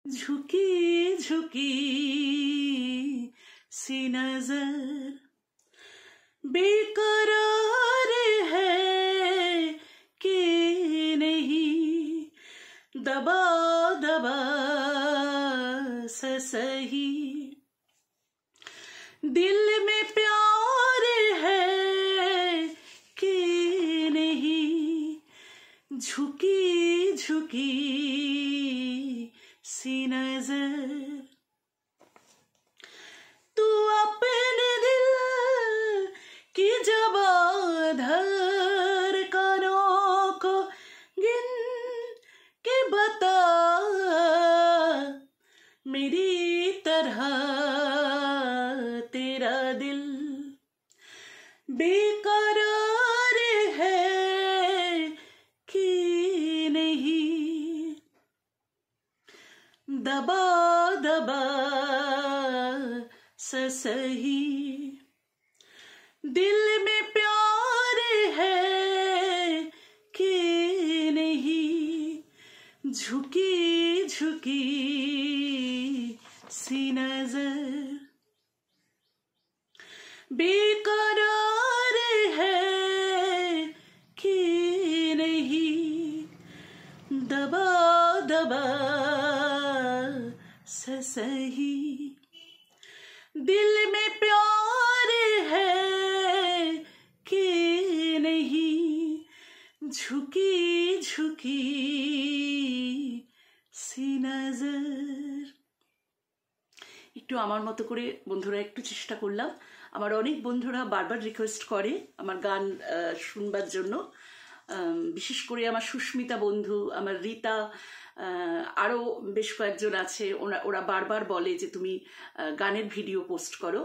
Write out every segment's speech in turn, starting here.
झुकी झुकी सी नजर बेकरार है कि नहीं, दबा दबा सा सही दिल में प्यार है कि नहीं, झुकी झुकी सी नजर। तू अपने दिल की जब धड़कनों को गिन के बता, मेरी तरह तेरा दिल बेकरार है कि नहीं, दबा दबा सा सही दिल में प्यार है कि नहीं, झुकी झुकी सी नजर बेकरार है कि नहीं, दबा दबा सा सही दिल में प्यार है कि नहीं, झुकी झुकी सी नजर। একটু আমার মতো করে বন্ধুরা একটু চেষ্টা করলাম। আমার অনেক বন্ধুরা বারবার রিকোয়েস্ট করে আমার গান শুনবার জন্য, বিশেষ করে আমার সুস্মিতা বন্ধু, আমার রীতা, আরও বেশ কয়েকজন আছে, ওরা বারবার বলে যে তুমি গানের ভিডিও পোস্ট করো।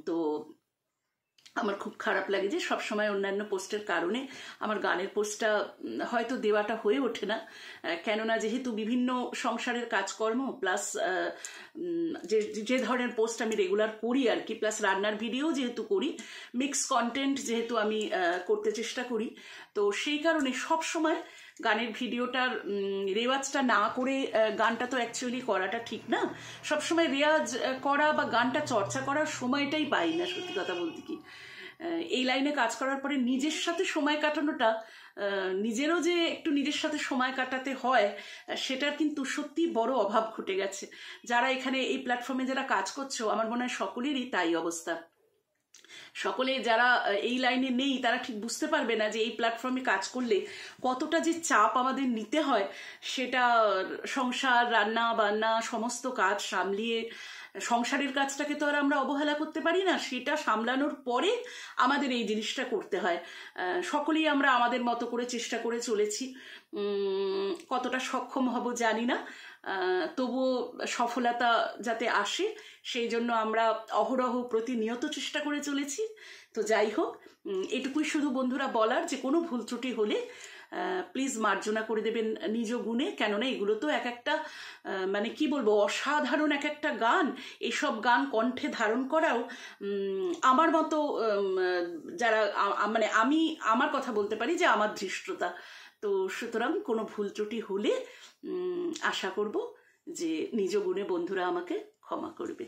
তো আমার খুব খারাপ লাগে যে সবসময় অন্যান্য পোস্টের কারণে আমার গানের পোস্টটা হয়তো দেওয়াটা হয়ে ওঠে না, কেননা যেহেতু বিভিন্ন সংসারের কাজকর্ম প্লাস যে ধরনের পোস্ট আমি রেগুলার করি আর কি, প্লাস রান্নার ভিডিও যেহেতু করি, মিক্স কন্টেন্ট যেহেতু আমি করতে চেষ্টা করি, তো সেই কারণে সবসময় গানের ভিডিওটার রেওয়াজটা না করে গানটা তো অ্যাকচুয়ালি করাটা ঠিক না, সবসময় রেওয়াজ করা বা গানটা চর্চা করার সময়টাই পাই না সত্যি কথা বলতে। কি এই লাইনে কাজ করার পরে নিজের সাথে সময় কাটানোটা, নিজেরও যে একটু নিজের সাথে সময় কাটাতে হয়, সেটার কিন্তু সত্যি বড় অভাব ঘটে গেছে। যারা এখানে এই প্ল্যাটফর্মে যারা কাজ করছো, আমার মনে হয় সকলেরই তাই অবস্থা। সকলে যারা এই লাইনে নেই তারা ঠিক বুঝতে পারবে না যে এই প্ল্যাটফর্মে কাজ করলে কতটা যে চাপ আমাদের নিতে হয়, সেটা সংসার, রান্না বান্না সমস্ত কাজ সামলিয়ে, সংসারের কাজটাকে তো আর আমরা অবহেলা করতে পারি না, সেটা সামলানোর পরে আমাদের এই জিনিসটা করতে হয়। সকলেই আমরা আমাদের মতো করে চেষ্টা করে চলেছি, কতটা সক্ষম হব জানি না, তবুও সফলতা যাতে আসে সেই জন্য আমরা অহরহ প্রতিনিয়ত চেষ্টা করে চলেছি। তো যাই হোক, এটুকুই শুধু বন্ধুরা বলার যে কোনো ভুল ত্রুটি হলে প্লিজ মার্জনা করে দেবেন নিজ গুণে, কেননা এগুলো তো এক একটা মানে কি বলবো অসাধারণ এক একটা গান। এসব গান কণ্ঠে ধারণ করাও আমার মতো যারা মানে আমি আমার কথা বলতে পারি যে আমার ধৃষ্টতা। তো সুতরাং কোনো ভুল ত্রুটি হলে আশা করব যে নিজ গুণে বন্ধুরা আমাকে ক্ষমা করবে।